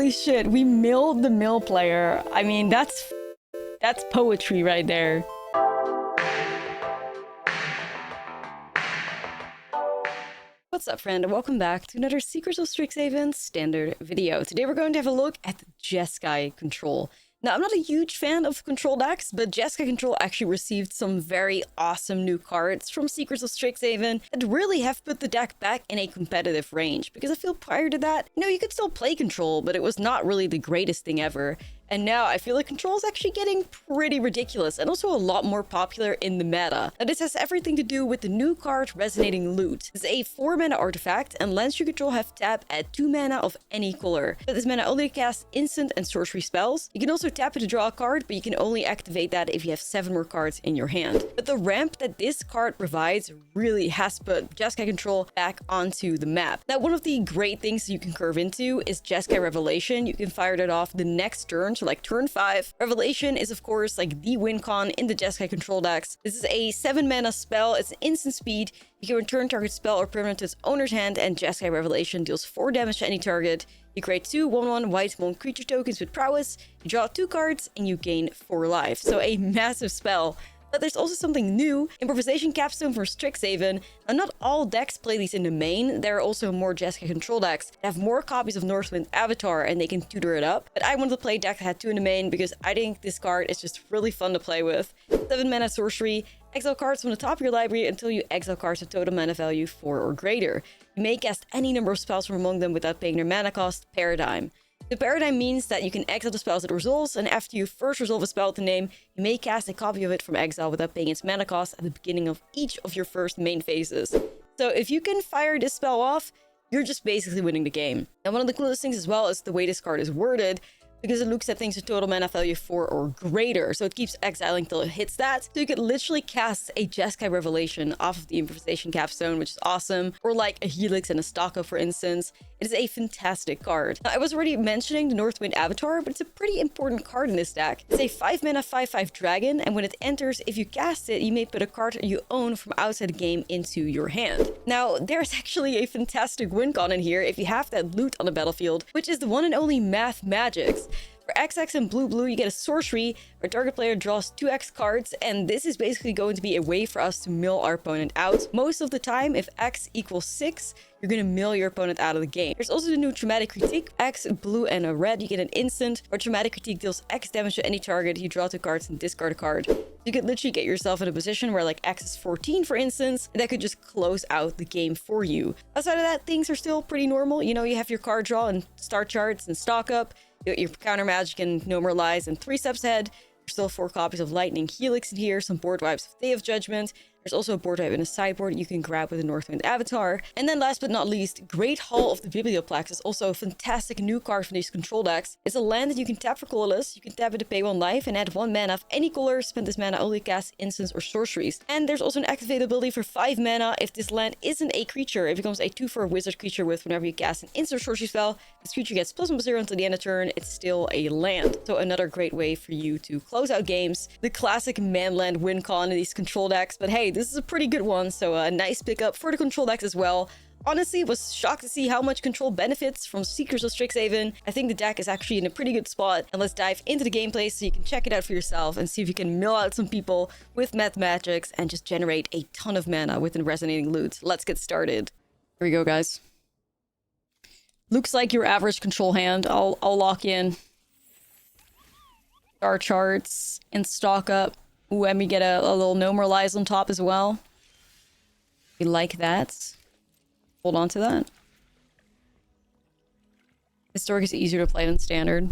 Holy shit, we milled the mill player. I mean, that's poetry right there. What's up, friend, and welcome back to another Secrets of Strixhaven standard video. Today we're going to have a look at the Jeskai control. Now, I'm not a huge fan of control decks, but Jeskai control actually received some very awesome new cards from Secrets of Strixhaven that really have put the deck back in a competitive range. Because I feel prior to that, you could still play control, but it was not really the greatest thing ever. And now I feel like control is actually getting pretty ridiculous and also a lot more popular in the meta. Now, this has everything to do with the new card Resonating Lute. It's a 4-mana artifact and lands you control have tap at 2 mana of any color. But this mana only casts instant and sorcery spells. You can also tap it to draw a card, but you can only activate that if you have 7 more cards in your hand. But the ramp that this card provides really has put Jeskai control back onto the map. Now, one of the great things you can curve into is Jeskai Revelation. You can fire that off the next turn. So like turn 5. Revelation is of course like the win con in the Jeskai control decks. This is a 7 mana spell. It's an instant speed. You can return target spell or permanent to its owner's hand, and Jeskai Revelation deals 4 damage to any target. You create 2 1/1 white moon creature tokens with prowess. You draw 2 cards and you gain 4 life. So a massive spell. But there's also something new, Improvisation Capstone for Strixhaven. And not all decks play these in the main. There are also more Jeskai control decks that have more copies of Northwind Avatar and they can tutor it up. But I wanted to play a deck that had 2 in the main because I think this card is just really fun to play with. 7 mana sorcery, exile cards from the top of your library until you exile cards of total mana value 4 or greater. You may cast any number of spells from among them without paying their mana cost. Paradigm. The paradigm means that you can exile the spells it resolves, and after you first resolve a spell with the name, you may cast a copy of it from exile without paying its mana cost at the beginning of each of your first main phases. So if you can fire this spell off, you're just basically winning the game. And one of the coolest things as well is the way this card is worded, because it looks at things with total mana value 4 or greater, so it keeps exiling till it hits that. So you could literally cast a Jeskai Revelation off of the Improvisation Capstone, which is awesome, or like a Helix and a Stalker, for instance. It is a fantastic card. Now, I was already mentioning the Northwind Avatar, but it's a pretty important card in this deck. It's a 5 mana 5/5 dragon, and when it enters, if you cast it, you may put a card you own from outside the game into your hand. Now, there's actually a fantastic win con in here if you have that loot on the battlefield, which is the one and only Math Magics. For XX and blue, you get a sorcery where target player draws 2 X cards, and this is basically going to be a way for us to mill our opponent out. Most of the time, if X equals 6, you're going to mill your opponent out of the game. There's also the new Traumatic Critique. X, blue, and a red, you get an instant, where Traumatic Critique deals X damage to any target. You draw 2 cards and discard a card. You could literally get yourself in a position where like X is 14, for instance, and that could just close out the game for you. Outside of that, things are still pretty normal. You have your card draw and start charts and stock up. Your counter magic and no more lies, and 3 steps ahead. There's still 4 copies of Lightning Helix in here, some board wipes of Day of Judgment. There's also a board wipe in a sideboard you can grab with a Northwind Avatar. And then last but not least, Great Hall of the Biblioplex is also a fantastic new card from these control decks. It's a land that you can tap for colorless. You can tap it to pay 1 life and add 1 mana of any color. Spend this mana only cast instants or sorceries. And there's also an activate ability for 5 mana. If this land isn't a creature, it becomes a 2 for a wizard creature with whenever you cast an instant or sorcery spell. This creature gets +1/+0 until the end of turn. It's still a land. So another great way for you to close out games. The classic manland win con in these control decks. But hey, this is a pretty good one. So a nice pickup for the control decks as well. Honestly, was shocked to see how much control benefits from Secrets of Strixhaven. I think the deck is actually in a pretty good spot. And let's dive into the gameplay so you can check it out for yourself and see if you can mill out some people with Math Magics and just generate a ton of mana with the Resonating Lute. Let's get started. Here we go, guys. Looks like your average control hand. I'll lock in. Star charts and stock up. Ooh, and we get a little no more lies on top as well. We like that. Hold on to that. Historic is easier to play than Standard.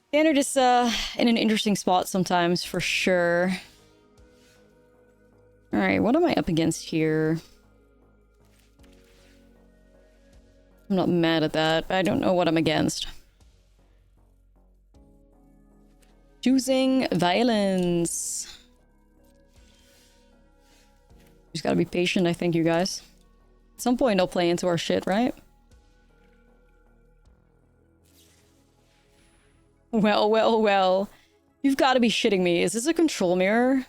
Standard is in an interesting spot sometimes, for sure. Alright, what am I up against here? I'm not mad at that, but I don't know what I'm against. Choosing violence. Just gotta be patient, I think, you guys. At some point, they'll play into our shit, right? Well, well, well. You've got to be shitting me. Is this a control mirror?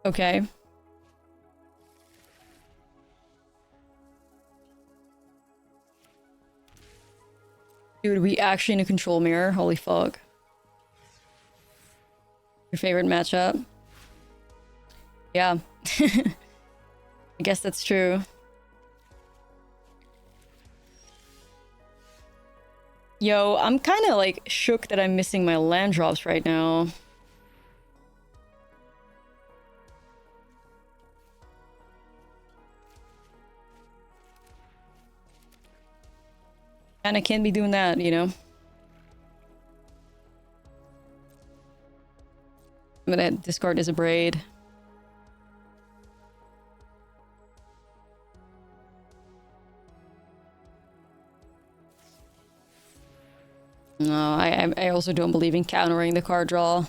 Okay. Dude, we actually in a control mirror? Holy fuck. Your favorite matchup? Yeah. I guess that's true. Yo, I'm kind of like shook that I'm missing my land drops right now. And I can't be doing that, you know? I'm gonna discard as a braid. No, I also don't believe in countering the card draw.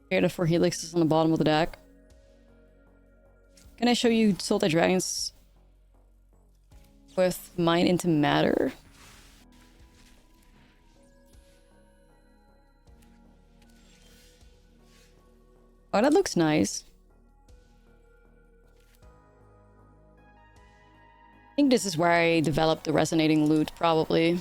Here, for Helix is on the bottom of the deck. Can I show you Salted Dragons with Mine into Matter? Oh, that looks nice. I think this is where I developed the Resonating Lute, probably.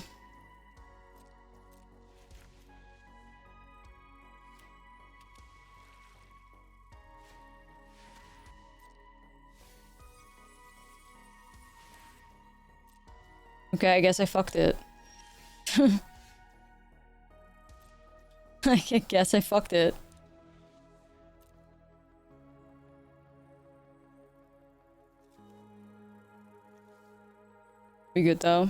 Okay, I guess I fucked it. I guess I fucked it. Pretty good, though.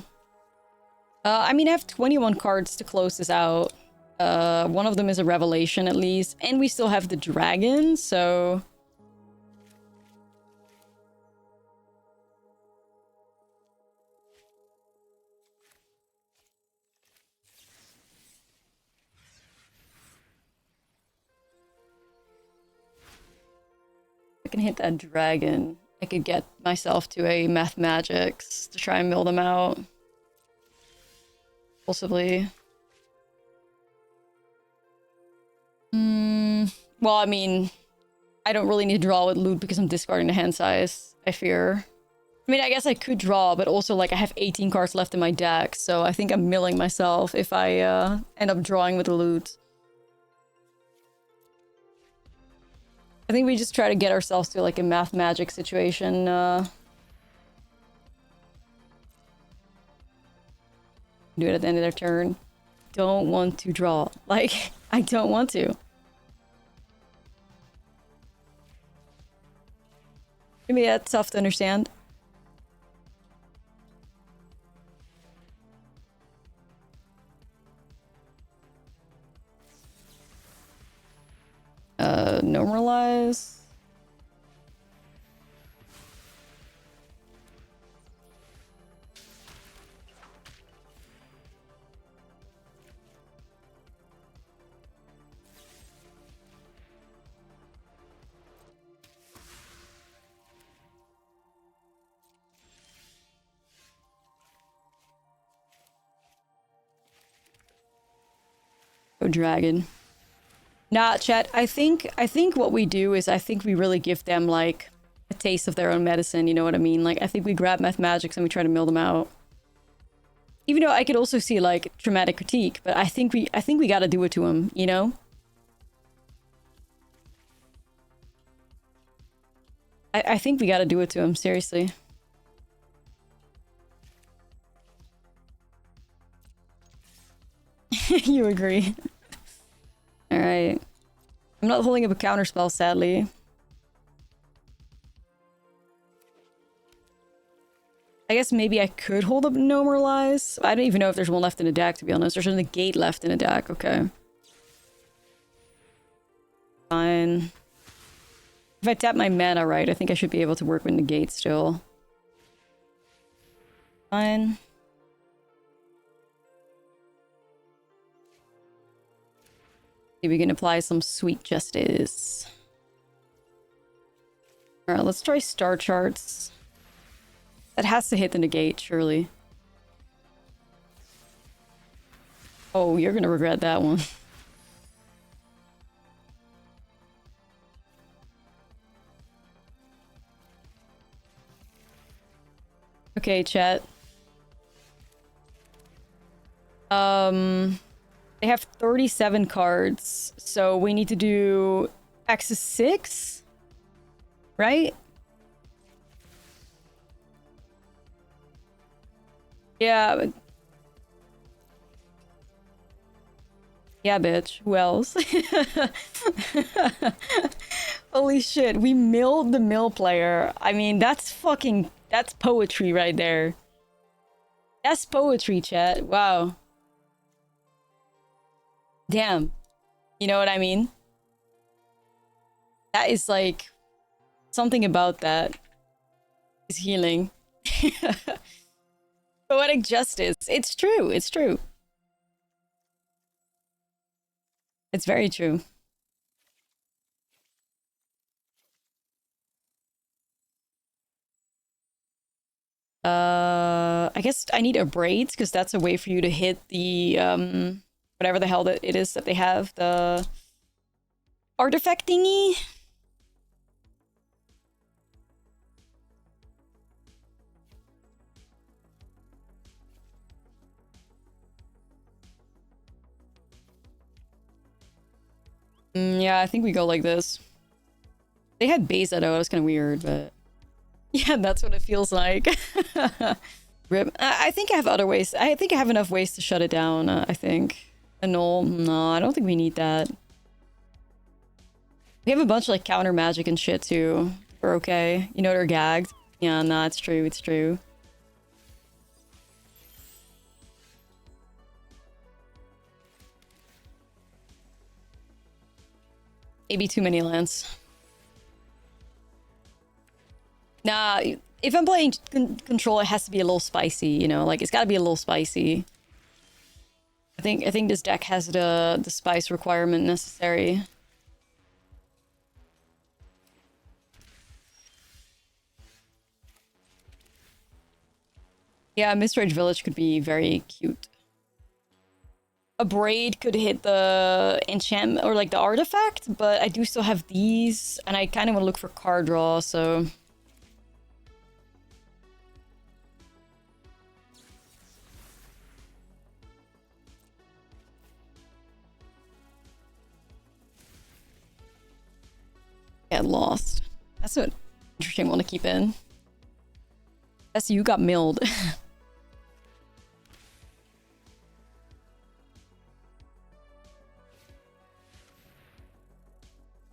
I mean, I have 21 cards to close this out. One of them is a revelation, at least. And we still have the dragon, so... I can hit that dragon. I could get myself to a Math Magics to try and mill them out. Possibly. Well, I mean, I don't really need to draw with loot because I'm discarding the hand size, I fear. I mean, I guess I could draw, but also, like, I have 18 cards left in my deck, so I think I'm milling myself if I end up drawing with the loot. I think we just try to get ourselves to, like, a Math Magic situation. Do it at the end of their turn. Don't want to draw. Like, I don't want to. Maybe that's tough to understand. Normalize. Oh, dragon. Nah, chat, I think what we do is I think we really give them, like, a taste of their own medicine, you know what I mean? Like, I think we grab Math Magics and we try to mill them out. Even though I could also see, like, traumatic critique, but I think we gotta do it to them, you know? I think we gotta do it to him, seriously. You agree. Alright. I'm not holding up a counterspell, sadly. I guess maybe I could hold up Normalize. I don't even know if there's one left in the deck, to be honest. There's only a gate left in the deck, okay. Fine. If I tap my mana right, I think I should be able to work with negate still. Fine. See, we can apply some sweet justice. Alright, let's try star charts. That has to hit the negate, surely. Oh, you're gonna regret that one. Okay, chat. They have 37 cards, so we need to do X is 6, right? Yeah. Yeah, bitch. Who else? Holy shit, we milled the mill player. I mean, that's poetry right there. That's poetry, chat. Wow. Damn. You know what I mean? That is like, something about that is healing. Poetic justice. It's true. It's true. It's very true. I guess I need a braid because that's a way for you to hit the whatever the hell that it is that they have, the artifact thingy. Yeah, I think we go like this. They had Beza though, it was kind of weird, but yeah, that's what it feels like. Rip. I think I have other ways. I think I have enough ways to shut it down, I think. Annul? No, I don't think we need that. We have a bunch of like counter magic and shit too. We're okay. You know, they're gagged. Yeah, nah, it's true, it's true. Maybe too many lands. Nah, if I'm playing control, it has to be a little spicy, you know? Like, it's gotta be a little spicy. I think this deck has the spice requirement necessary. Yeah, Mistrage Village could be very cute. A braid could hit the enchantment or like the artifact, but I do still have these, and I kind of want to look for card draw, so... Get lost. That's an interesting one to keep in. That's you got milled.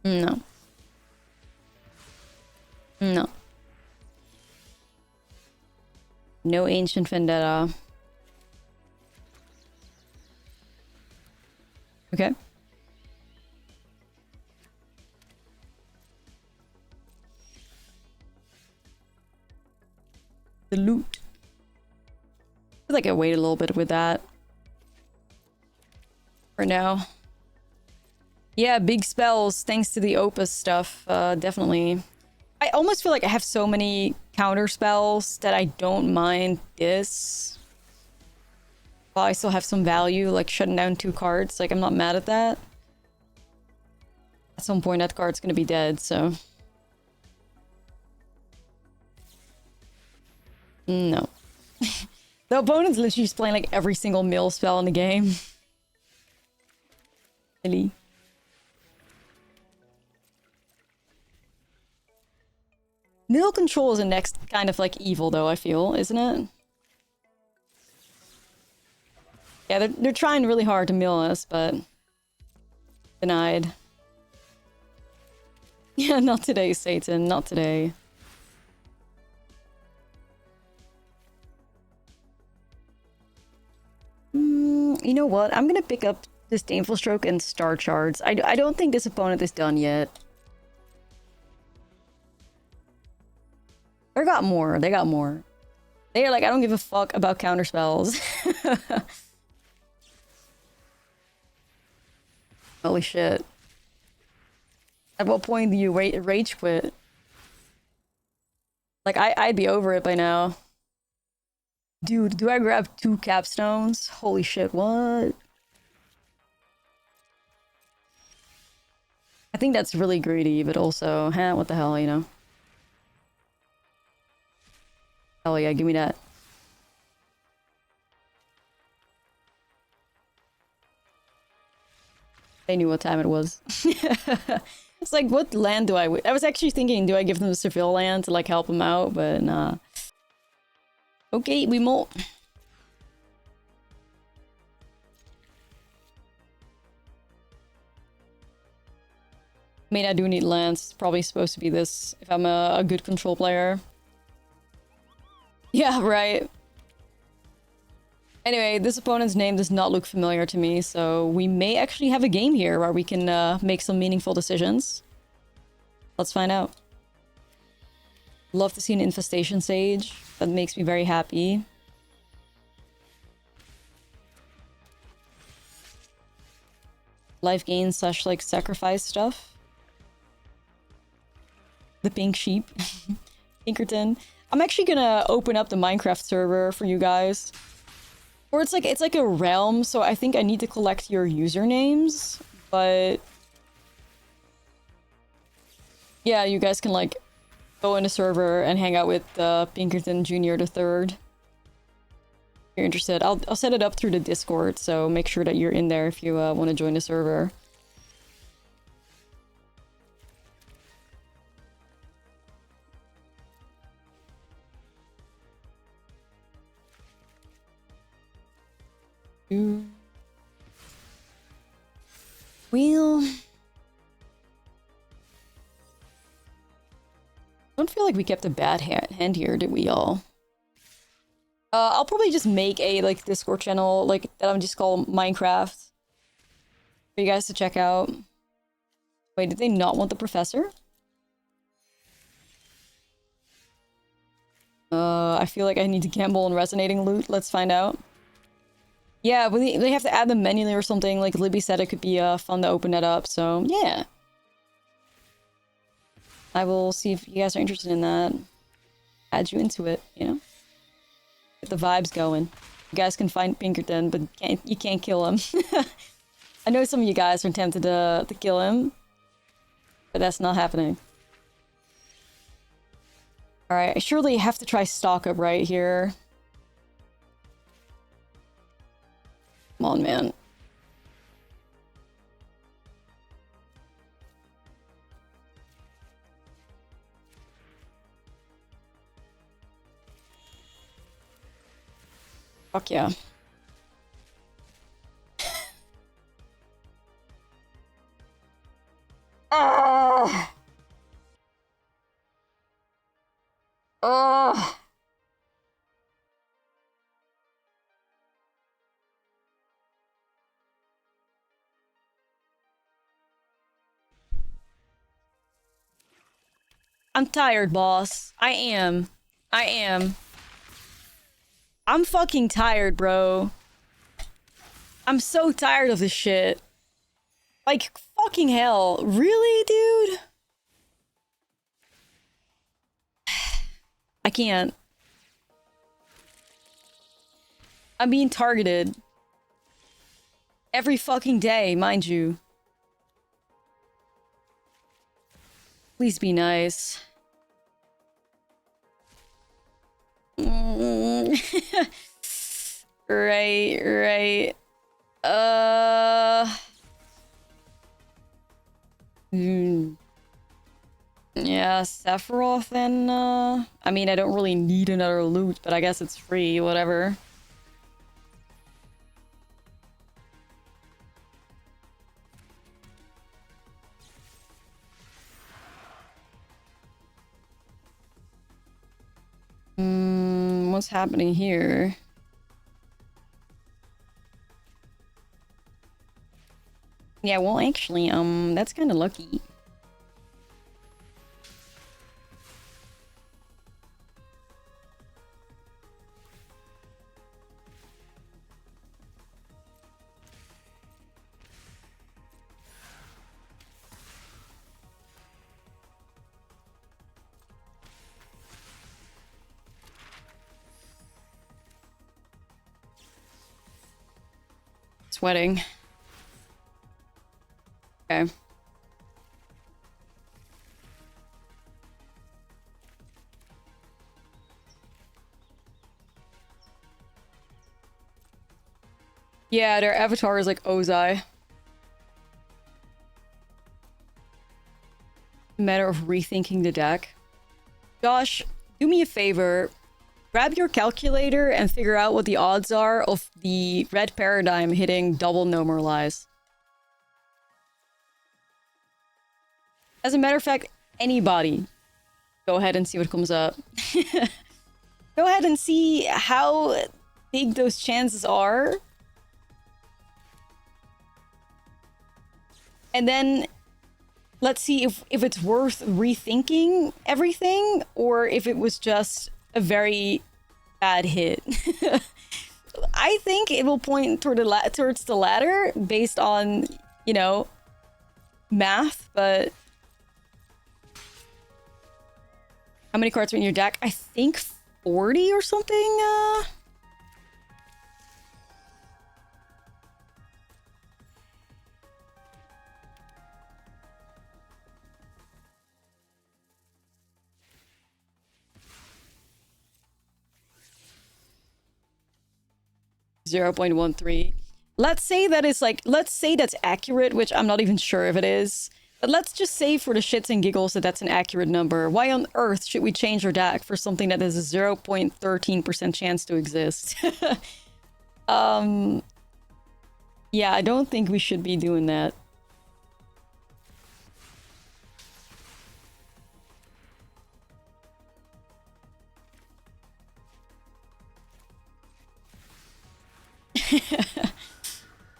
No. No. No Ancient Vendetta. Okay. The loot. I feel like I wait a little bit with that. For now. Yeah, big spells, thanks to the Opus stuff, definitely. I almost feel like I have so many counter spells that I don't mind this. While I still have some value, like shutting down 2 cards, like I'm not mad at that. At some point that card's gonna be dead, so... No. The opponent's literally just playing like every single mill spell in the game. Really? Mill control is the next kind of like evil though, I feel, isn't it? Yeah, they're trying really hard to mill us, but... denied. Yeah, not today, Satan, not today. You know what? I'm gonna pick up Disdainful Stroke and Star Shards. I don't think this opponent is done yet. They got more. They got more. They are like, I don't give a fuck about counter spells. Holy shit. At what point do you rage quit? Like, I'd be over it by now. Dude, do I grab 2 capstones? Holy shit, what? I think that's really greedy, but also, what the hell, you know? Hell yeah, give me that. They knew what time it was. It's like, what land do I was actually thinking, do I give them the Seville land to like help them out? But nah. Okay, we molt. I mean, I do need lands. It's probably supposed to be this if I'm a good control player. Yeah, right. Anyway, this opponent's name does not look familiar to me, so we may actually have a game here where we can make some meaningful decisions. Let's find out. Love to see an Infestation Sage. That makes me very happy. Life gain / like sacrifice stuff. The pink sheep. Pinkerton. I'm actually gonna open up the Minecraft server for you guys. Or it's like a realm, so I think I need to collect your usernames, but yeah, you guys can like go in a server and hang out with Pinkerton Jr. the Third. If you're interested, I'll set it up through the Discord, so make sure that you're in there if you want to join the server. Well, I don't feel like we kept a bad hand here, did we all? I'll probably just make a like Discord channel like that I'm just call Minecraft for you guys to check out. Wait, did they not want the professor? I feel like I need to gamble on Resonating Lute. Let's find out. Yeah, but they have to add them manually or something. Like Libby said, it could be fun to open that up. So yeah, I will see if you guys are interested in that. Add you into it, you know. Get the vibes going. You guys can find Pinkerton, but you can't kill him. I know some of you guys are tempted to kill him, but that's not happening. All right, I surely have to try stock up right here. Come on, man. Fuck yeah. Ah! Ah! I'm tired, boss. I am. I am. I'm fucking tired, bro. I'm so tired of this shit. Like, fucking hell. Really, dude? I can't. I'm being targeted. Every fucking day, mind you. Please be nice. Right. Yeah, Sephiroth and, I mean, I don't really need another loot, but I guess it's free, whatever. What's happening here? Yeah, well, actually, that's kind of lucky. Sweating. Okay. Yeah, their avatar is like Ozai. Matter of rethinking the deck. Josh, do me a favor. Grab your calculator and figure out what the odds are of the red paradigm hitting double Normalize. As a matter of fact, anybody, go ahead and see what comes up. Go ahead and see how big those chances are. And then let's see if it's worth rethinking everything or if it was just a very bad hit. I think it will point towards the latter based on, you know, math, but how many cards are in your deck? I think 40 or something. 0.13. Let's say that is like, let's say that's accurate, which I'm not even sure if it is. But let's just say for the shits and giggles that that's an accurate number. Why on earth should we change our deck for something that has a 0.13% chance to exist? Yeah, I don't think we should be doing that.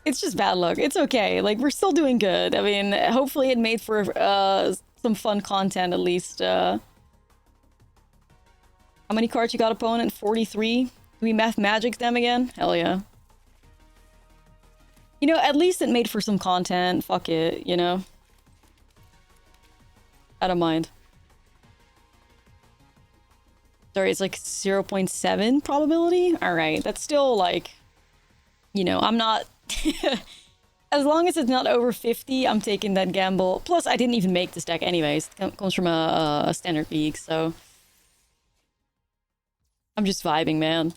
It's just bad luck. It's okay. Like, we're still doing good. I mean, hopefully it made for some fun content at least. How many cards you got, opponent? 43? Do we math magic them again? Hell yeah. You know, at least it made for some content. Fuck it, you know? I don't mind. Sorry, it's like 0.7 probability? Alright, that's still like... You know, I'm not... As long as it's not over 50, I'm taking that gamble. Plus, I didn't even make this deck anyways. It comes from a standard league, so... I'm just vibing, man.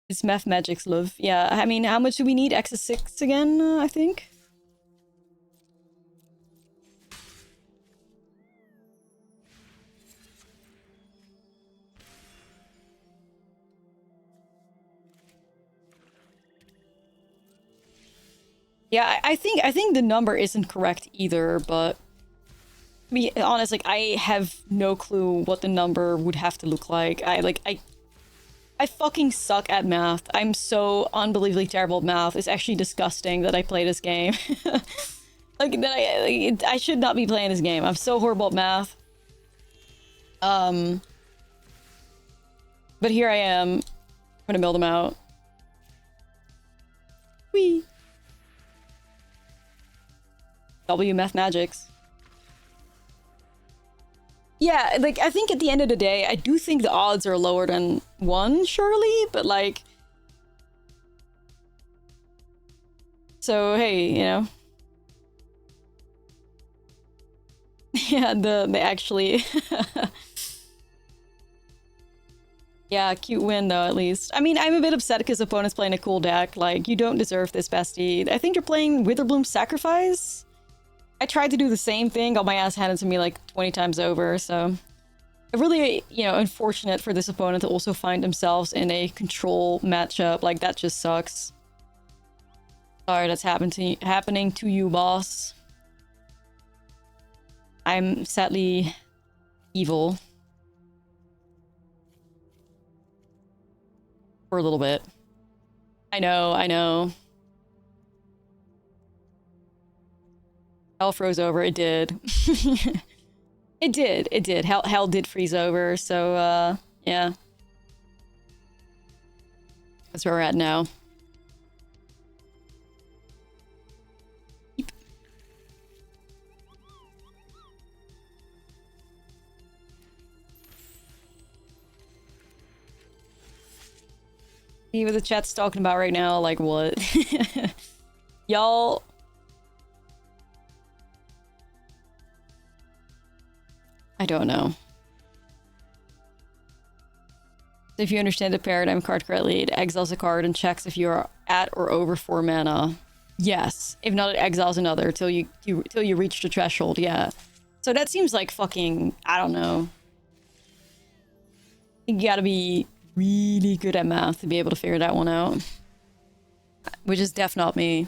It's Math Magic's love. Yeah, I mean, how much do we need? X is 6 again, I think? Yeah, I think the number isn't correct either, but to be honest, like, I have no clue what the number would have to look like. I fucking suck at math. I'm so unbelievably terrible at math. It's actually disgusting that I play this game. Like, I should not be playing this game. I'm so horrible at math. But here I am. I'm gonna build them out. Whee! W Math Magics. Yeah, like, I think at the end of the day, I do think the odds are lower than 1, surely, but like... So, hey, you know... Yeah, they actually... Yeah, cute win, though, at least. I mean, I'm a bit upset because opponent's playing a cool deck. Like, you don't deserve this, bestie. I think you're playing Witherbloom Sacrifice? I tried to do the same thing, got my ass handed to me like 20 times over, so... Really, you know, unfortunate for this opponent to also find themselves in a control matchup. Like, that just sucks. Sorry that's happening to you, boss. I'm sadly evil. For a little bit. I know. Hell froze over, it did. It did. Hell did freeze over, so, yeah. That's where we're at now. Yep. See what the chat's talking about right now, like what? Y'all... I don't know. So if you understand the paradigm card correctly, it exiles a card and checks if you're at or over 4 mana. Yes. If not, it exiles another till you reach the threshold, yeah. So that seems like fucking, I don't know. I think you gotta be really good at math to be able to figure that one out. Which is def not me.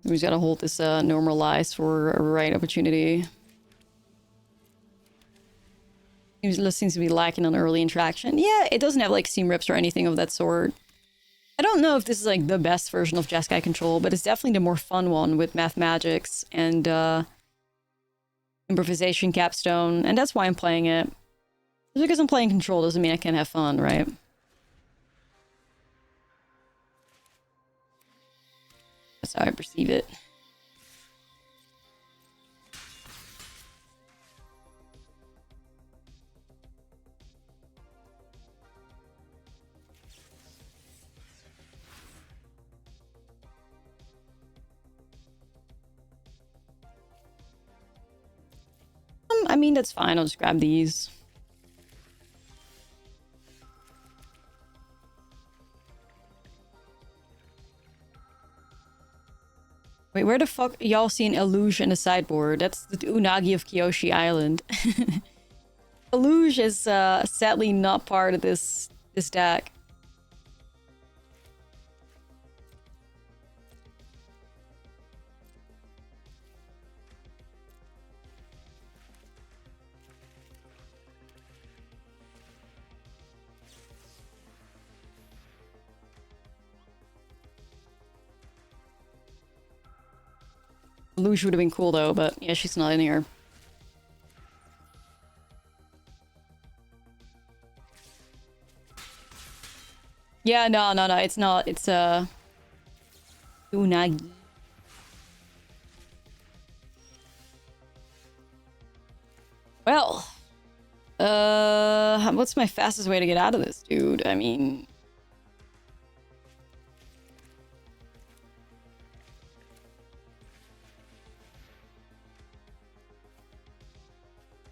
We just gotta hold this normalized for a right opportunity. Seems to be lacking on early interaction. Yeah, it doesn't have like seam rips or anything of that sort. I don't know if this is like the best version of Jeskai control, but it's definitely the more fun one with math magics and improvisation capstone, and that's why I'm playing it. Just because I'm playing control doesn't mean I can't have fun, right? That's how I perceive it. I mean, that's fine. I'll just grab these. Wait, where the fuck y'all seen Illuge in the sideboard? That's the Unagi of Kyoshi Island. Illuge is sadly not part of this deck. Illuge would have been cool though, but yeah, she's not in here. Yeah, no, it's not. It's Unagi. Well, what's my fastest way to get out of this, dude? I mean,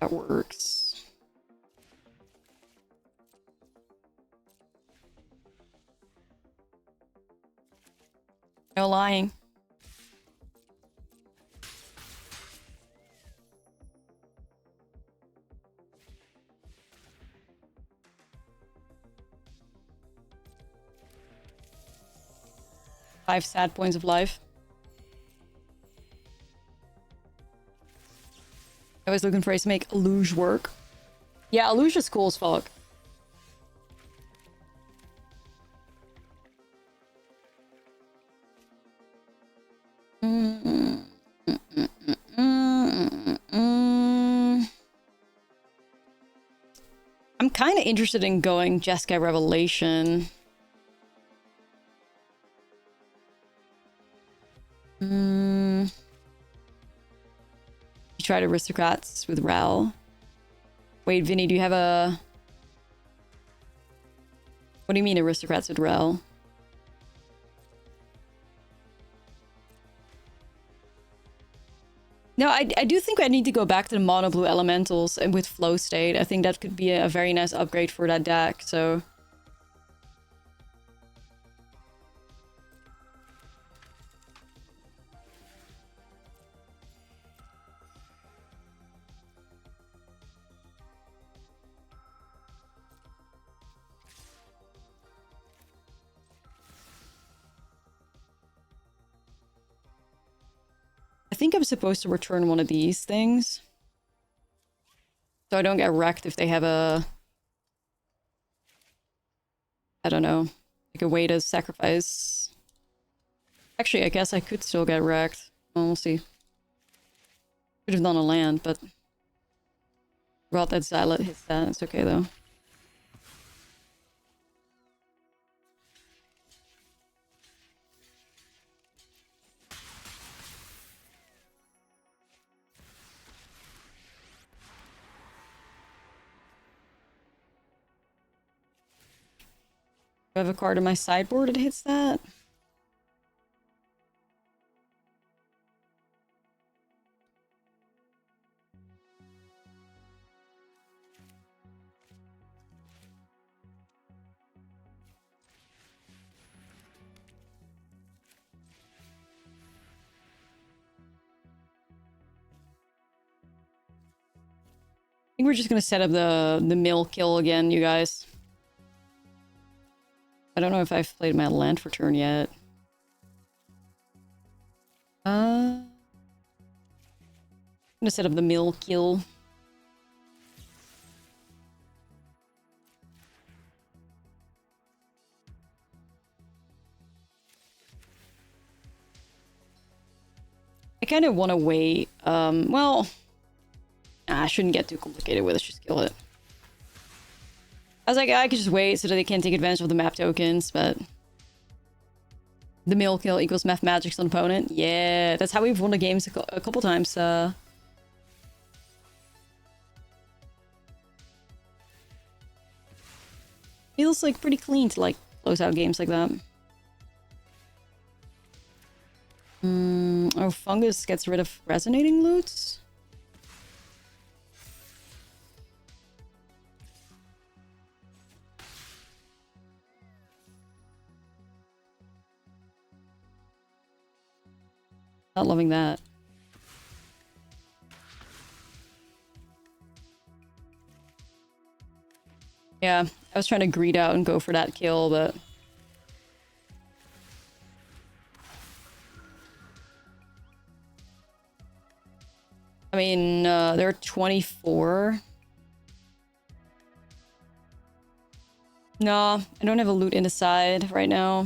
that works. No lying. Five sad points of life. I was looking for ways to make Illuge work. Yeah, Illuge is cool as fuck. I'm kind of interested in going Jeskai Revelation. You tried Aristocrats with Ral. Wait, Vinny, do you have a... What do you mean Aristocrats with Ral? No, I do think I need to go back to the mono blue elementals and with flow state. I think that could be a very nice upgrade for that deck, so... I think I'm supposed to return one of these things. So I don't get wrecked if they have a... I don't know. Like a way to sacrifice... Actually, I guess I could still get wrecked. Well, we'll see. Could have done a land, but... Brought that Xylet hits that. It's okay, though. Do I have a card in my sideboard that hits that? we're just gonna set up the mill kill again, you guys. I don't know if I've played my land for turn yet. I'm gonna set up the mill kill. I kind of want to wait. Well, I shouldn't get too complicated with it. Just kill it. I was like, I could just wait so that they can't take advantage of the map tokens, but the mill kill equals math magics on opponent. Yeah, that's how we've won the games a couple times. Feels like pretty clean to like close out games like that. Oh, fungus gets rid of resonating lutes. Not loving that. Yeah, I was trying to greed out and go for that kill, but... I mean, there are 24. No, I don't have a loot in the side right now.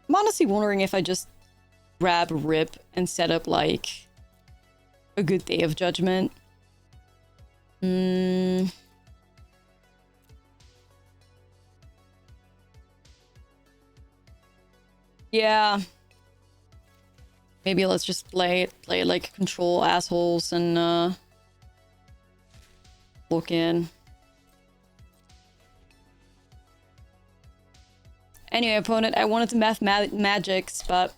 I'm honestly wondering if I just grab Rip and set up, like, a good Day of Judgment. Yeah. Maybe let's just play like control assholes and look in. Anyway, opponent, I wanted to math magics, but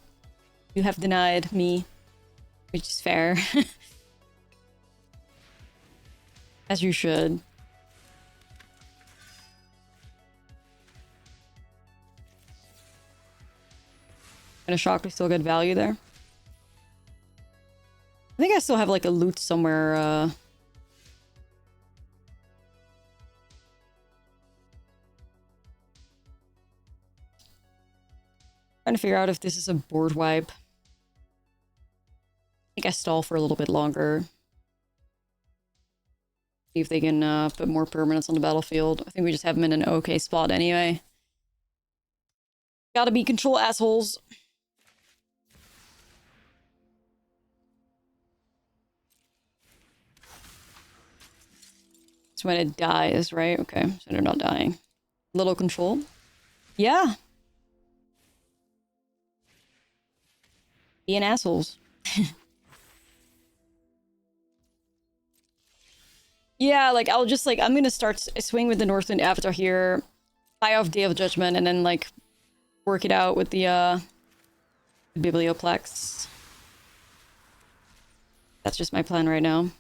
you have denied me, which is fair. As you should. Gonna shock, we still get value there. I think I still have like a loot somewhere. Trying to figure out if this is a board wipe. I think I stall for a little bit longer. See if they can put more permanents on the battlefield. I think we just have them in an okay spot anyway. Gotta be control assholes. It's when it dies, right? Okay, so they're not dying. Little control. Yeah. Being assholes. Yeah, like, I'll just, like, I'm gonna start a swing with the Northwind Avatar here, buy off Day of Judgment, and then, like, work it out with the Biblioplex. That's just my plan right now.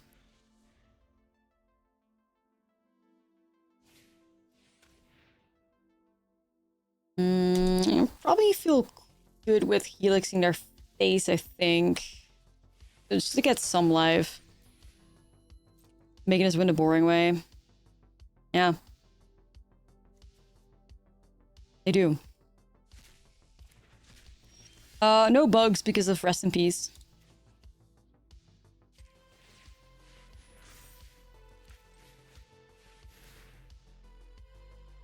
I'll probably feel good with helixing their face, I think. Just to get some life. Making us win the boring way. Yeah. They do. No bugs because of rest in peace.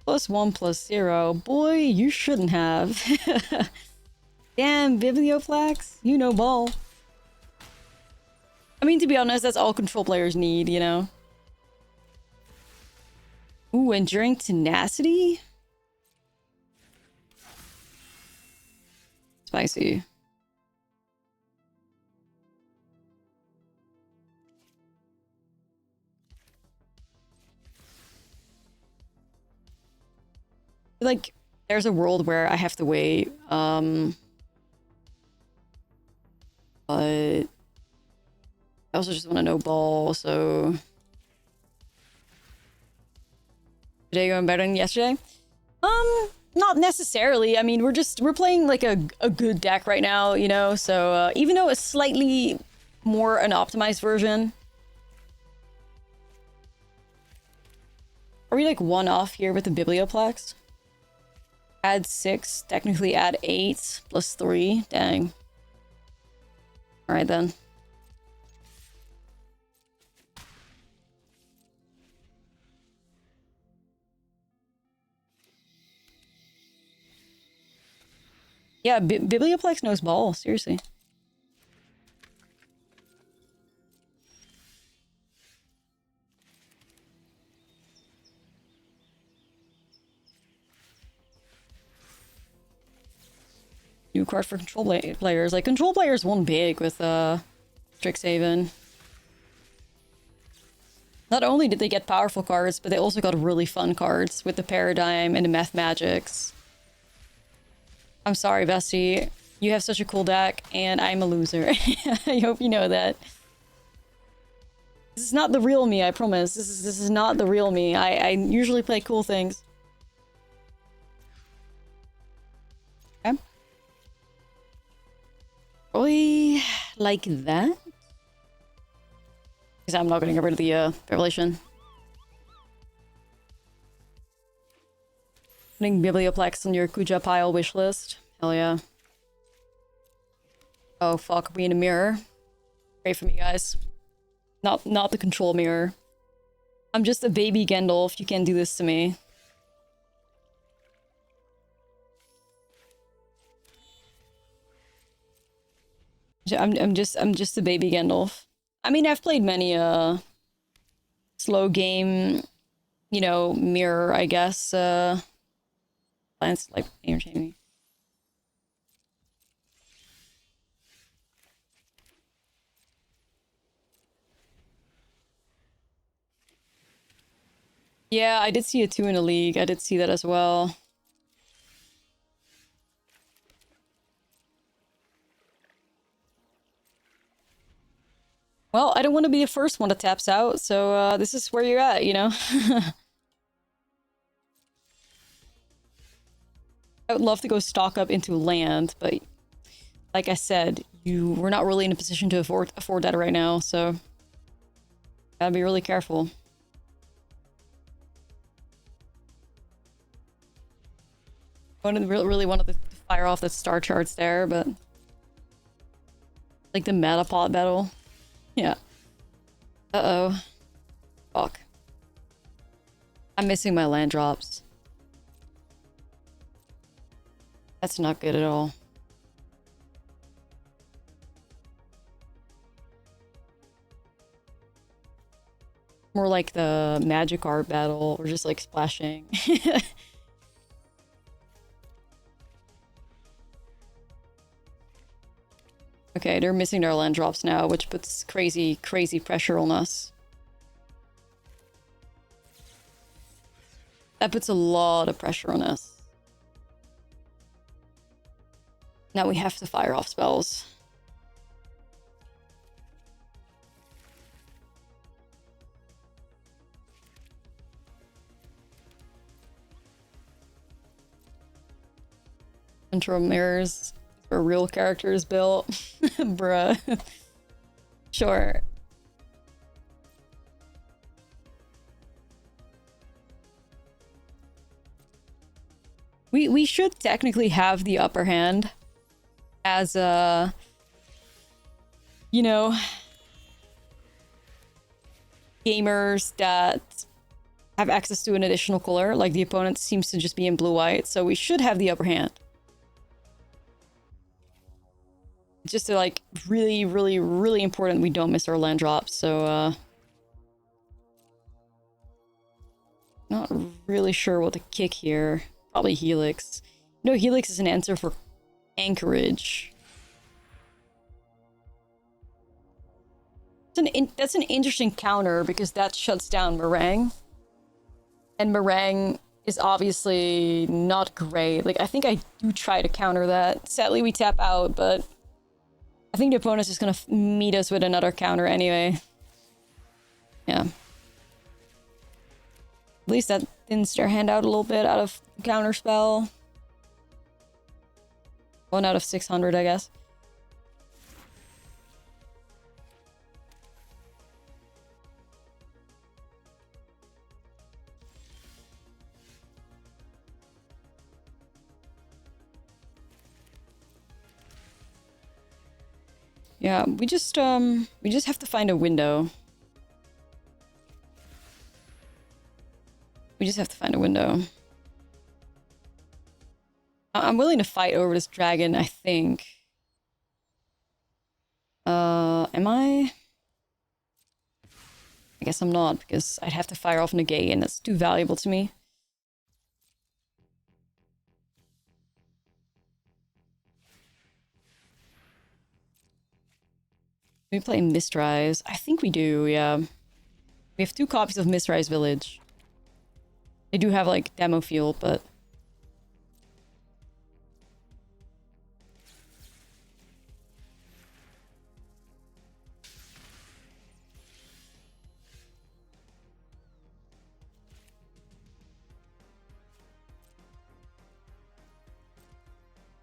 +1/+0. Boy, you shouldn't have. Damn, Biblioplex. You know ball. I mean, to be honest, that's all control players need, you know? Ooh, Enduring Tenacity? Spicy. Like, there's a world where I have to wait, but I also just want to know ball, so... Today going better than yesterday? Not necessarily. I mean, we're playing like a good deck right now, you know? So, even though it's slightly more an optimized version. Are we like one off here with the Biblioplex? Add 6, technically add 8 plus 3. Dang. Alright then. Yeah, Biblioplex knows ball, seriously. New card for control players. Like, control players won big with Strixhaven. Not only did they get powerful cards, but they also got really fun cards with the Paradigm and the Math Magics. I'm sorry, Bestie. You have such a cool deck, and I'm a loser. I hope you know that. This is not the real me, I promise. This is not the real me. I usually play cool things. Okay. Probably like that. Because I'm not going to get rid of the Revelation. Putting Biblioplex on your Kuja pile wishlist. Hell yeah. Oh fuck, we in a mirror. Pray for me, guys. Not the control mirror. I'm just a baby Gandalf. You can't do this to me. I'm just a baby Gandalf. I mean, I've played many slow game, you know, mirror, I guess. Plans like entertaining. Yeah, I did see a 2 in the league. I did see that as well. Well, I don't want to be the first one that taps out, so this is where you're at, you know? I would love to go stock up into land, but like I said, we're not really in a position to afford that right now, so gotta be really careful. I really wanted to fire off the star charts there, but like the Metapod battle. Yeah. Uh-oh. Fuck. I'm missing my land drops. That's not good at all. More like the magic art battle, or just like splashing. Okay, they're missing their land drops now, which puts crazy pressure on us. That puts a lot of pressure on us. Now we have to fire off spells. Control mirrors. For real characters built. Bruh. Sure. We should technically have the upper hand as a, you know, gamers that have access to an additional color. Like the opponent seems to just be in blue-white, so we should have the upper hand. Just to like really important we don't miss our land drops, so not really sure what to kick here. Probably Helix. No, Helix is an answer for Anchorage. That's an interesting counter because that shuts down Meringue. And Meringue is obviously not great. Like, I think I do try to counter that. Sadly, we tap out, but I think the opponent's just gonna meet us with another counter anyway. Yeah. At least that thins their hand out a little bit out of counter spell. 1 out of 600, I guess. Yeah, we just have to find a window. We just have to find a window. I'm willing to fight over this dragon, I think. Am I? I guess I'm not, because I'd have to fire off negate, and that's too valuable to me. We play Mistrise. I think we do, yeah. We have 2 copies of Mistrise Village. They do have, like, demo field, but...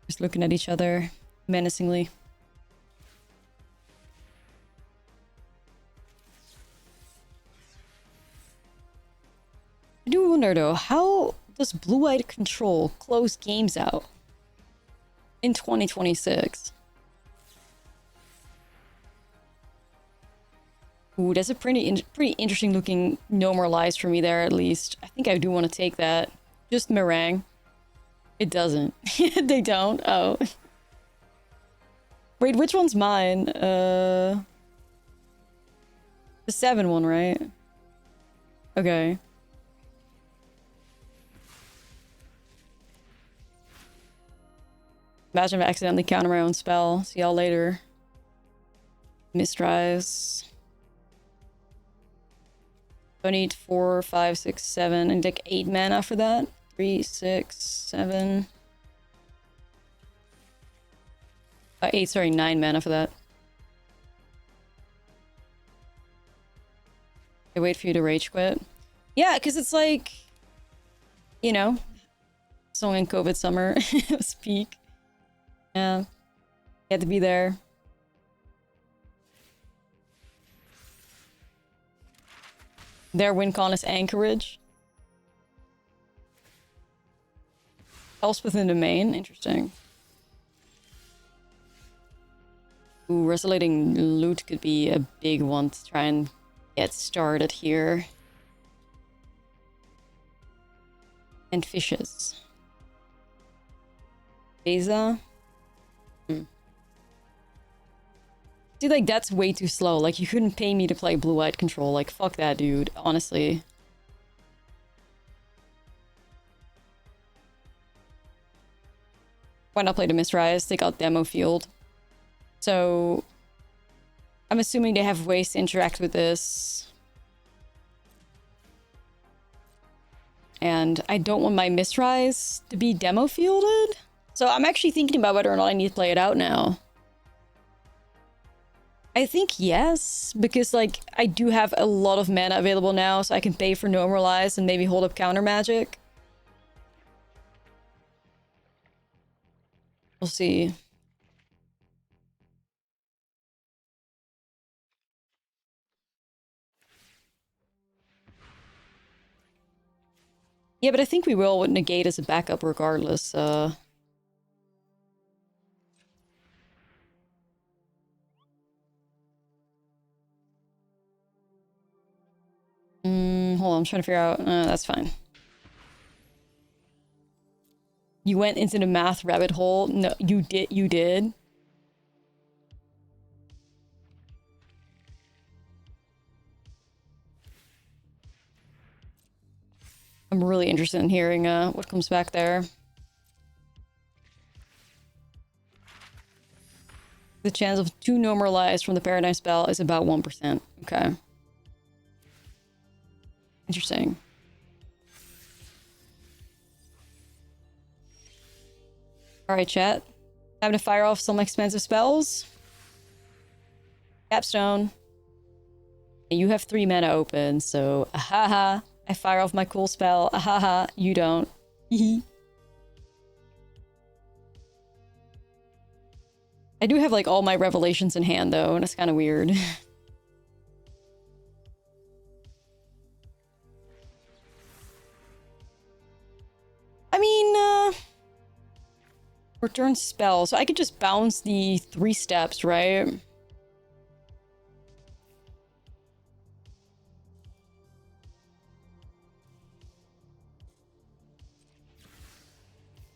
Just looking at each other menacingly. I do wonder though, how does blue-white control close games out in 2026? Ooh, that's a pretty interesting looking normalized for me there, at least. I think I do want to take that. Just meringue. It doesn't. They don't? Oh. Wait, which one's mine? The 7 one, right? Okay. Imagine if I accidentally counter my own spell. See y'all later. Mistrise. I need 4, 5, 6, 7, and like 8 mana for that. 3, 6, 7. 8, sorry, 9 mana for that. I wait for you to rage quit. Yeah, because it's like, you know, song in COVID summer. It was peak. Yeah. You had to be there. Their win con is Anchorage. Elspeth in the main. Interesting. Ooh, Resonating Lute could be a big one to try and get started here. And fishes. Beza. See, like, that's way too slow. Like, you couldn't pay me to play blue-white control. Like, fuck that, dude. Honestly. Why not play the Mistrise? They got demo field. So... I'm assuming they have ways to interact with this. And I don't want my Mistrise to be demo fielded. So I'm actually thinking about whether or not I need to play it out now. I think yes, because like I do have a lot of mana available now, so I can pay for normalize and maybe hold up counter magic. We'll see. Yeah, but I think we will with negate as a backup regardless. Hold on, I'm trying to figure out... that's fine. You went into the math rabbit hole? No, you did. I'm really interested in hearing what comes back there. The chance of 2 normalized from the Paradigm spell is about 1%. Okay. Interesting. Alright, chat. Time to fire off some expensive spells. Capstone. And you have 3 mana open, so ahaha. I fire off my cool spell. Ahaha, you don't. Hehe. I do have like all my revelations in hand though, and it's kind of weird. I mean, return spell. So I could just bounce the 3 steps, right?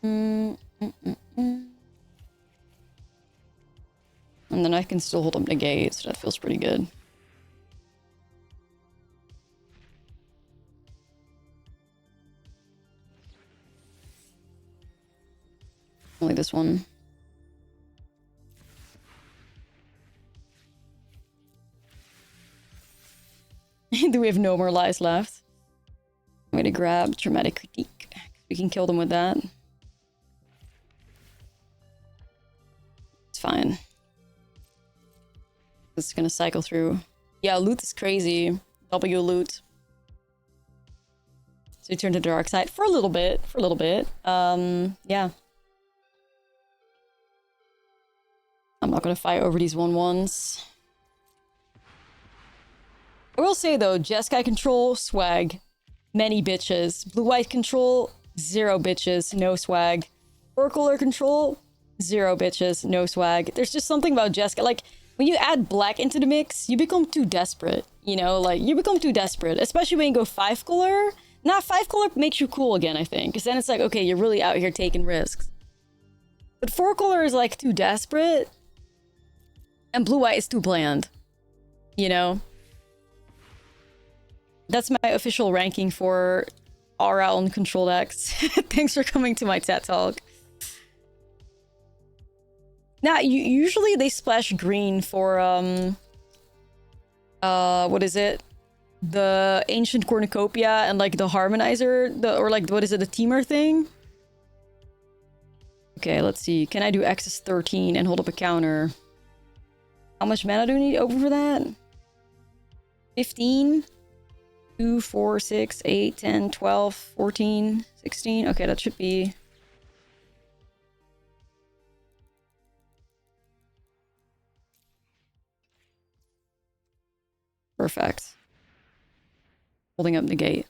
And then I can still hold up negate, so that feels pretty good. Only this one. Do we have no more lies left? I'm gonna grab Dramatic Critique. We can kill them with that. It's fine. It's gonna cycle through. Yeah, Lute is crazy. W Lute. So we turn to the dark side for a little bit. Yeah. I'm not gonna fight over these 1/1s. I will say though, Jeskai control, swag. Many bitches. Blue-white control, 0 bitches, no swag. Four-color control, 0 bitches, no swag. There's just something about Jeskai. Like, when you add black into the mix, you become too desperate. You know, like, you become too desperate. Especially when you go 5-color. Nah, 5-color makes you cool again, I think. Because then it's like, okay, you're really out here taking risks. But 4-color is, like, too desperate. And blue-white is too bland. You know? That's my official ranking for aura on control decks. Thanks for coming to my TED Talk. Now, usually they splash green for, what is it? The Ancient Cornucopia and, like, the Harmonizer, or, like, what is it, the Teamer thing? Okay, let's see. Can I do Access 13 and hold up a counter? How much mana do we need open for that? 15? 2, 4, 6, 8, 10, 12, 14, 16. Okay, that should be... perfect. Holding up the gate.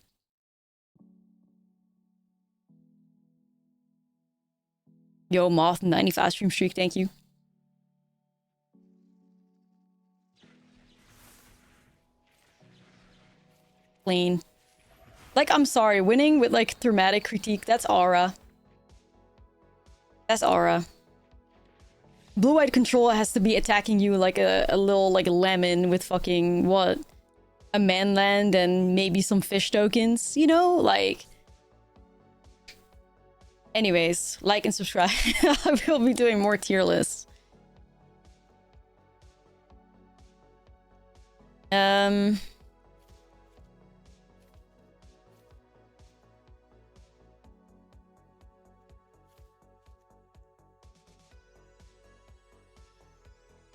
Yo, Moth, 95 stream streak, thank you. Clean. Like, I'm sorry, winning with, like, Dramatic Critique, that's aura. That's aura. Blue-white control has to be attacking you like a little, like, lemon with fucking, what? A manland and maybe some fish tokens, you know? Like... Anyways, like and subscribe. I will be doing more tier lists.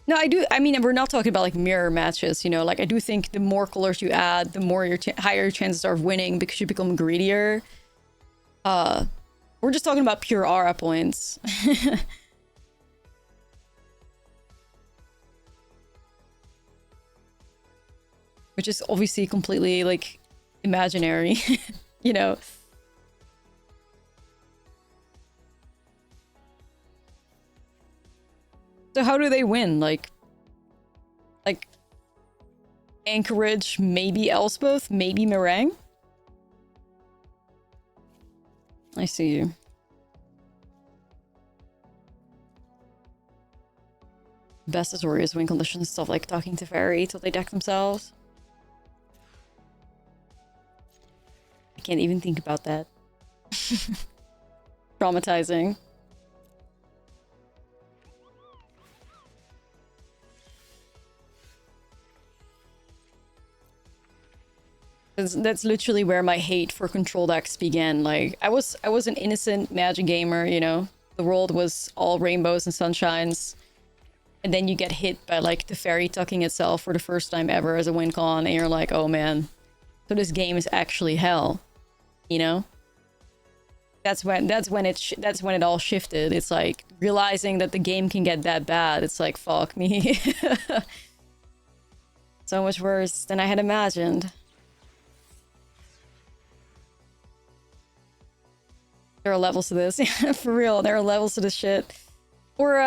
No, I do. I mean, we're not talking about like mirror matches, you know, like I do think the more colors you add, the more your higher your chances are of winning because you become greedier. We're just talking about pure aura points. Which is obviously completely like imaginary, you know. So how do they win? Like Anchorage, maybe Elspeth, maybe Meringue? I see you. Best is Warriors win conditions, stuff like talking to Fairy till they deck themselves. I can't even think about that. Traumatizing. That's literally where my hate for control decks began. Like, I was an innocent Magic gamer, you know? The world was all rainbows and sunshines. And then you get hit by, like, the fairy tucking itself for the first time ever as a win con, and you're like, oh man. So this game is actually hell. You know? That's when it all shifted. It's like, realizing that the game can get that bad. It's like, fuck me. So much worse than I had imagined. There are levels to this. For real, there are levels to this shit. Or,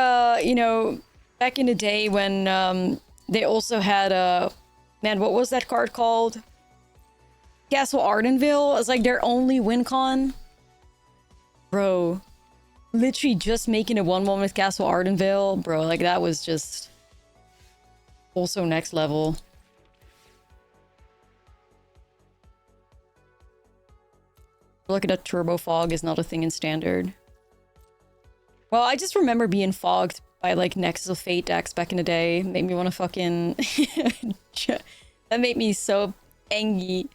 you know, back in the day when they also had man, what was that card called? Castle Ardenville. It's like their only win con. Bro, literally just making a 1/1 with Castle Ardenvale, bro, like that was just also next level. Look at that, Turbo Fog is not a thing in Standard. Well, I just remember being fogged by like Nexus of Fate decks back in the day. Made me want to fucking... That made me so angry.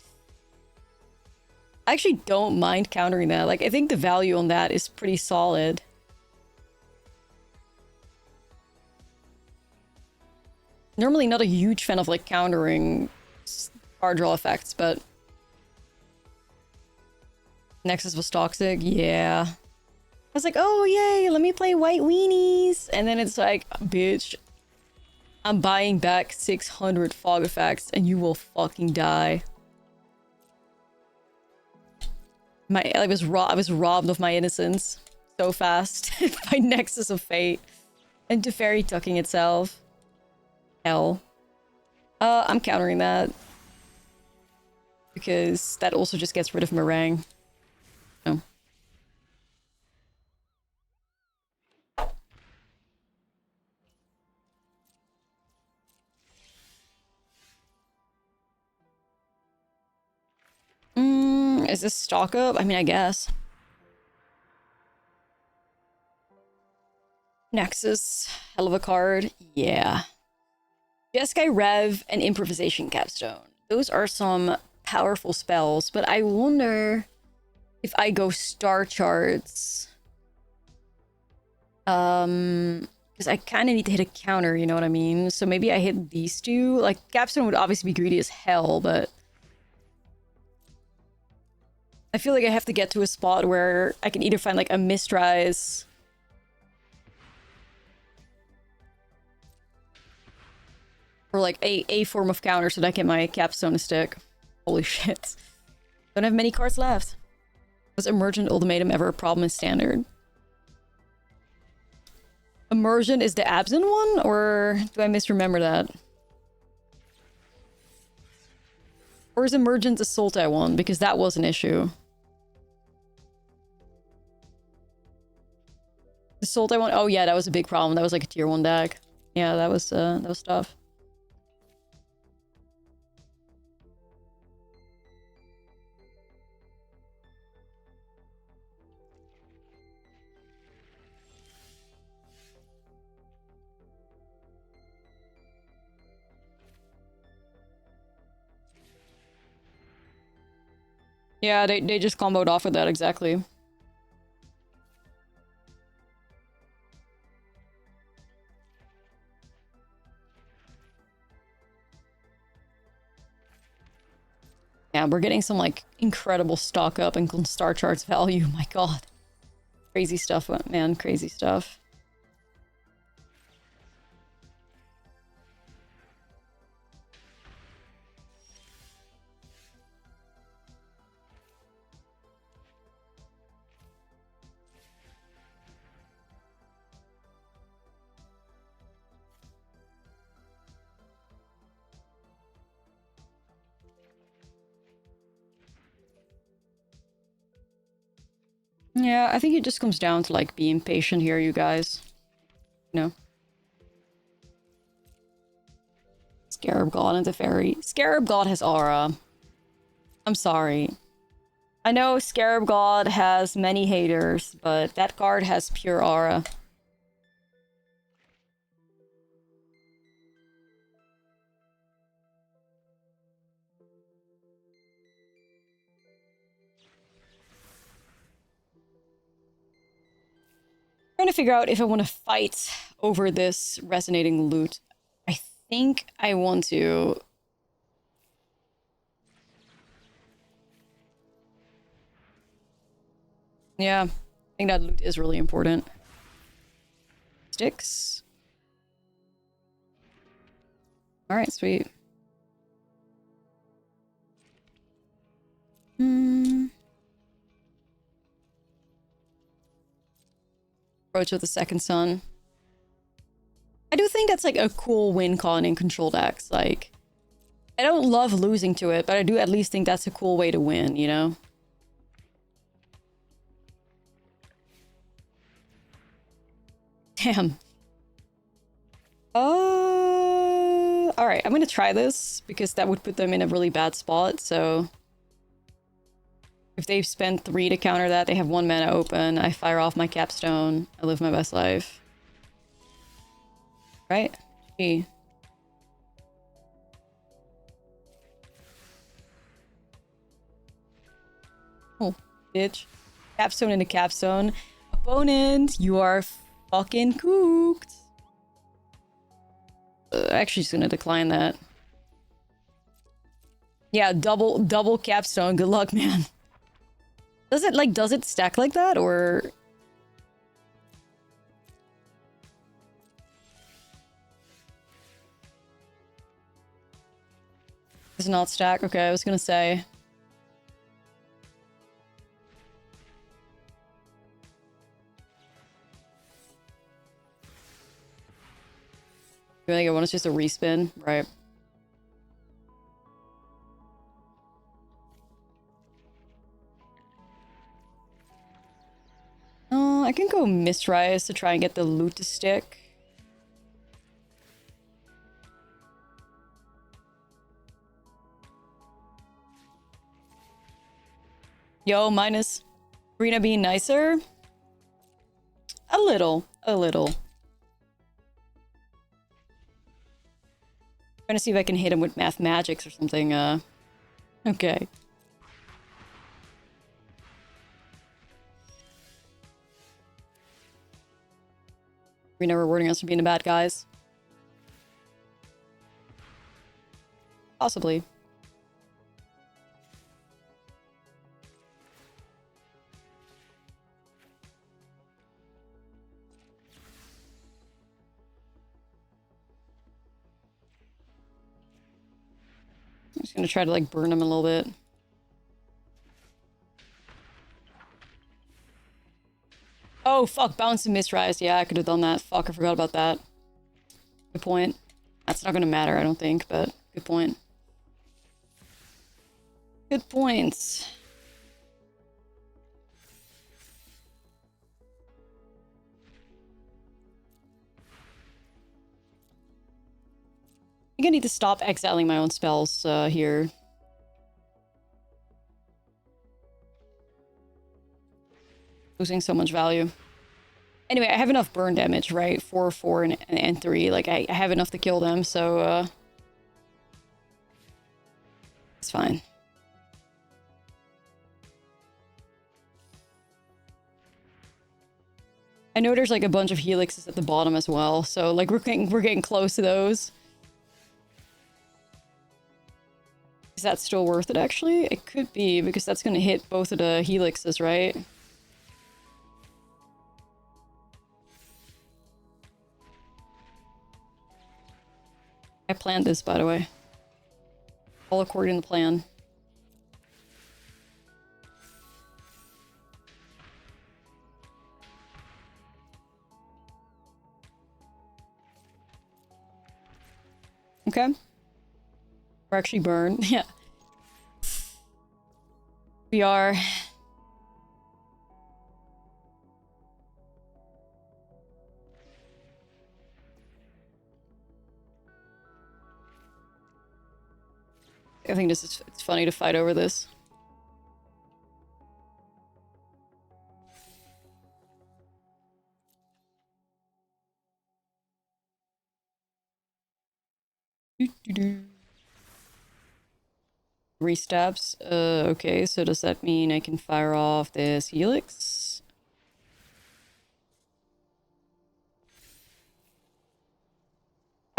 I actually don't mind countering that. Like, I think the value on that is pretty solid. Normally not a huge fan of like countering card draw effects, but Nexus was toxic, yeah. I was like, oh yay, let me play white weenies. And then it's like, bitch, I'm buying back 600 fog effects and you will fucking die. I was robbed of my innocence so fast by Nexus of Fate and Teferi tucking itself. Hell. I'm countering that because that also just gets rid of Meringue. No. Is this stock up? I mean, I guess. Nexus, hell of a card. Yeah. Jeskai Rev and Improvisation Capstone. Those are some powerful spells, but I wonder if I go star charts. Because I kind of need to hit a counter, you know what I mean? So maybe I hit these two. Like, Capstone would obviously be greedy as hell, but I feel like I have to get to a spot where I can either find like a Mistrise or like a form of counter so that I get my Capstone to stick. Holy shit. Don't have many cards left. Was Emergent Ultimatum ever a problem in Standard? Immersion is the Absent one, or do I misremember that? Or is Emergent the Sultai one? Because that was an issue. The Sultai one? Oh yeah, that was a big problem. That was like a tier 1 deck. Yeah, that was tough. Yeah, they just comboed off with that, exactly. Yeah, we're getting some, like, incredible stock up and star charts value. My god. Crazy stuff, man. Crazy stuff. Yeah, I think it just comes down to, like, being patient here, you guys. You know? Scarab God and Teferi. Scarab God has aura. I'm sorry. I know Scarab God has many haters, but that card has pure aura. Trying to figure out if I want to fight over this Resonating Lute. I think I want to. Yeah, I think that loot is really important. Sticks. Alright, sweet. Approach with the Second Sun. I do think that's like a cool win con in control decks. Like, I don't love losing to it, but I do at least think that's a cool way to win, you know? Damn. Alright, I'm gonna try this because that would put them in a really bad spot, so... If they've spent 3 to counter that, they have 1 mana open, I fire off my capstone, I live my best life. Right? Gee. Oh, bitch. Capstone into capstone. Opponent, you are fucking cooked. Actually, just gonna decline that. Yeah, double capstone. Good luck, man. Does it stack like that, or... Does it not stack? Okay, I was gonna say. I think I want it's just a respin, right? I can go Mistrise to try and get the loot to stick. Yo, minus Arena being nicer? A little. Trying to see if I can hit him with Math Magics or something, okay. Arena rewarding us for being the bad guys. Possibly. I'm just gonna try to, like, burn him a little bit. Oh, fuck, bounce and misrise. Yeah, I could have done that. Fuck, I forgot about that. Good point. That's not gonna matter, I don't think, but good point. Good points. I think I need to stop exiling my own spells here. Losing so much value. Anyway, I have enough burn damage, right? 4, 4, and 3. Like, I have enough to kill them, so, it's fine. I know there's, like, a bunch of helixes at the bottom as well, so, like, we're getting close to those. Is that still worth it, actually? It could be, because that's gonna hit both of the helixes, right? I planned this, by the way. All according to the plan. Okay. We're actually burned. Yeah. We are. I think it's funny to fight over this. Restabs. Okay, so does that mean I can fire off this helix?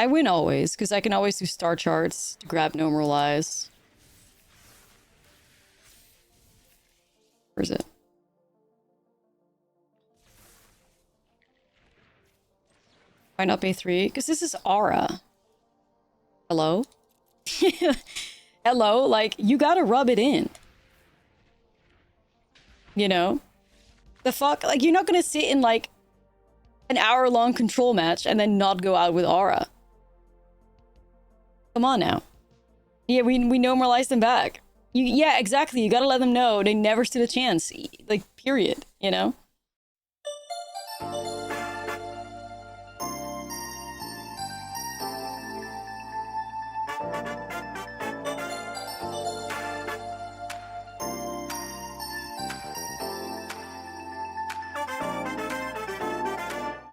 I win always, because I can always do star charts to grab No Moralize. Where is it? Why not pay 3? Because this is Aura. Hello? Hello? Like, you gotta rub it in. You know? The fuck? Like, you're not gonna sit in, like, an hour-long control match and then not go out with Aura. Come on now. Yeah, we No Moralize them back. Yeah, exactly. You gotta let them know they never stood a chance. Like, period. You know?